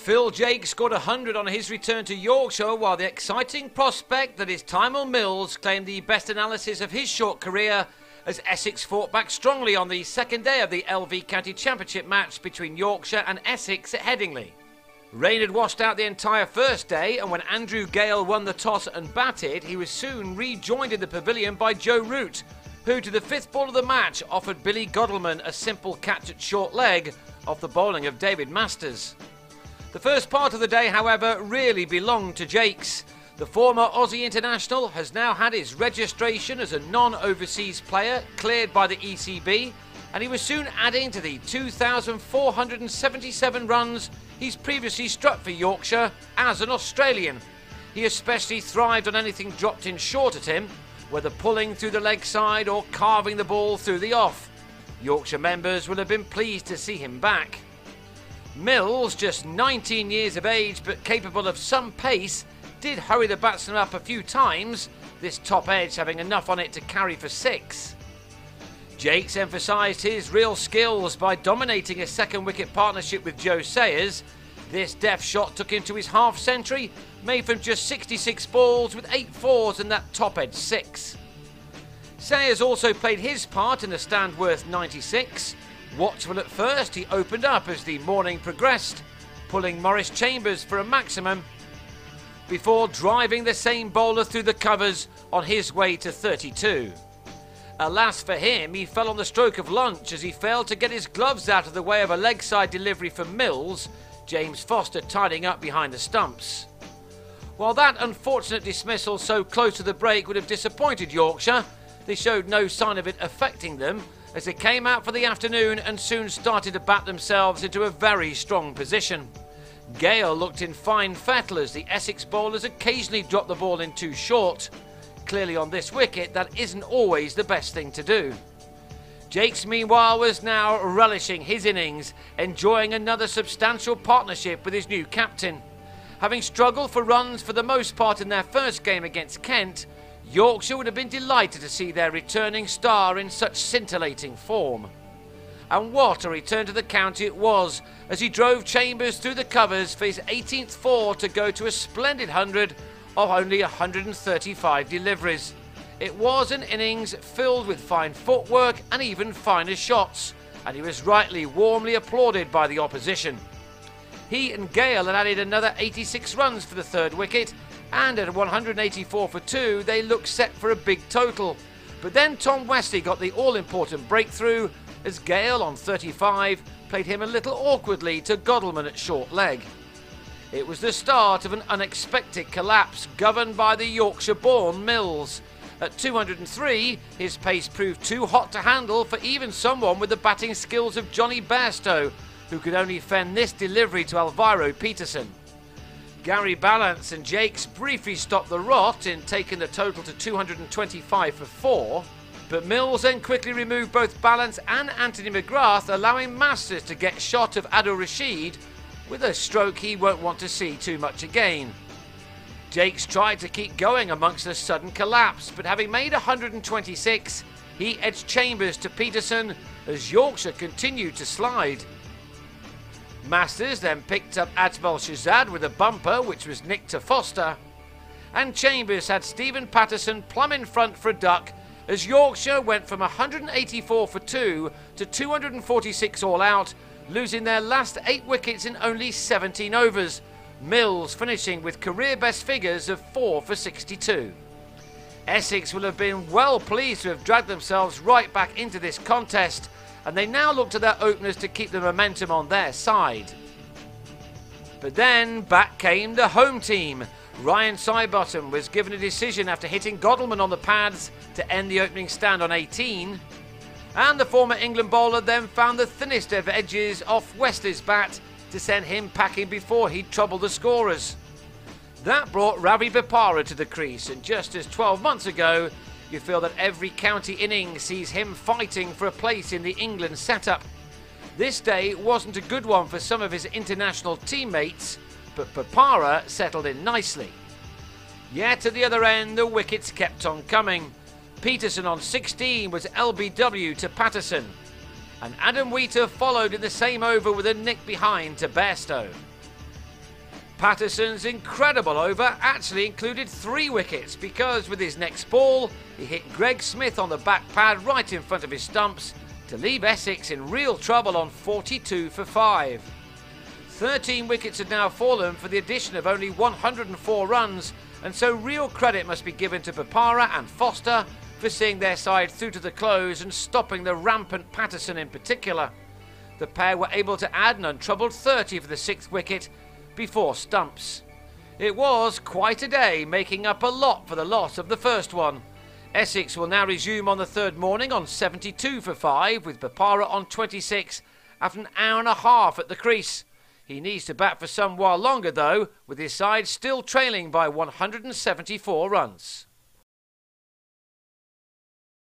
Phil Jake scored 100 on his return to Yorkshire, while the exciting prospect that is Tymel Mills claimed the best analysis of his short career as Essex fought back strongly on the second day of the LV County Championship match between Yorkshire and Essex at Headingley. Rain had washed out the entire first day, and when Andrew Gale won the toss and batted, he was soon rejoined in the pavilion by Joe Root, who to the fifth ball of the match offered Billy Godalming a simple catch at short leg off the bowling of David Masters. The first part of the day, however, really belonged to Jakes. The former Aussie international has now had his registration as a non-overseas player cleared by the ECB, and he was soon adding to the 2,477 runs he's previously struck for Yorkshire as an Australian. He especially thrived on anything dropped in short at him, whether pulling through the leg side or carving the ball through the off. Yorkshire members will have been pleased to see him back. Mills, just 19 years of age but capable of some pace, did hurry the batsman up a few times, this top edge having enough on it to carry for 6. Jakes emphasised his real skills by dominating a second wicket partnership with Joe Sayers. This deft shot took him to his half century, made from just 66 balls with 8 fours and that top edge 6. Sayers also played his part in the stand worth 96. Watchful at first, he opened up as the morning progressed, pulling Maurice Chambers for a maximum, before driving the same bowler through the covers on his way to 32. Alas for him, he fell on the stroke of lunch as he failed to get his gloves out of the way of a leg side delivery from Mills, James Foster tidying up behind the stumps. While that unfortunate dismissal so close to the break would have disappointed Yorkshire, they showed no sign of it affecting them as they came out for the afternoon and soon started to bat themselves into a very strong position. Gale looked in fine fettle as the Essex bowlers occasionally dropped the ball in too short. Clearly on this wicket that isn't always the best thing to do. Jakes meanwhile was now relishing his innings, enjoying another substantial partnership with his new captain. Having struggled for runs for the most part in their first game against Kent, Yorkshire would have been delighted to see their returning star in such scintillating form. And what a return to the county it was, as he drove Chambers through the covers for his 18th four to go to a splendid 100 of only 135 deliveries. It was an innings filled with fine footwork and even finer shots, and he was rightly warmly applauded by the opposition. He and Gale had added another 86 runs for the third wicket, and at 184 for 2 they looked set for a big total. But then Tom Westley got the all-important breakthrough as Gale on 35 played him a little awkwardly to Godalming at short leg. It was the start of an unexpected collapse governed by the Yorkshire-born Mills. At 203, his pace proved too hot to handle for even someone with the batting skills of Johnny Bairstow, who could only fend this delivery to Alvaro Peterson. Gary Ballance and Jakes briefly stopped the rot in taking the total to 225 for 4, but Mills then quickly removed both Ballance and Anthony McGrath, allowing Masters to get shot of Adil Rashid with a stroke he won't want to see too much again. Jakes tried to keep going amongst the sudden collapse, but having made 126, he edged Chambers to Peterson as Yorkshire continued to slide. Masters then picked up Ajmal Shahzad with a bumper which was nicked to Foster, and Chambers had Stephen Patterson plumb in front for a duck as Yorkshire went from 184 for 2 to 246 all out, losing their last 8 wickets in only 17 overs, Mills finishing with career best figures of 4 for 62. Essex will have been well pleased to have dragged themselves right back into this contest, and they now look to their openers to keep the momentum on their side. But then back came the home team. Ryan Sidebottom was given a decision after hitting Godalming on the pads to end the opening stand on 18, and the former England bowler then found the thinnest of edges off Westley's bat to send him packing before he'd trouble the scorers. That brought Ravi Bopara to the crease, and just as 12 months ago, you feel that every county innings sees him fighting for a place in the England setup. This day wasn't a good one for some of his international teammates, but Bopara settled in nicely. Yet at the other end, the wickets kept on coming. Peterson on 16 was LBW to Patterson, and Adam Wheater followed in the same over with a nick behind to Bairstow. Patterson's incredible over actually included 3 wickets because with his next ball, he hit Greg Smith on the back pad right in front of his stumps to leave Essex in real trouble on 42 for 5. 13 wickets had now fallen for the addition of only 104 runs, and so real credit must be given to Bopara and Foster for seeing their side through to the close and stopping the rampant Patterson in particular. The pair were able to add an untroubled 30 for the 6th wicket before stumps. It was quite a day, making up a lot for the loss of the first one. Essex will now resume on the 3rd morning on 72 for 5 with Bopara on 26 after an hour and a half at the crease. He needs to bat for some while longer though, with his side still trailing by 174 runs.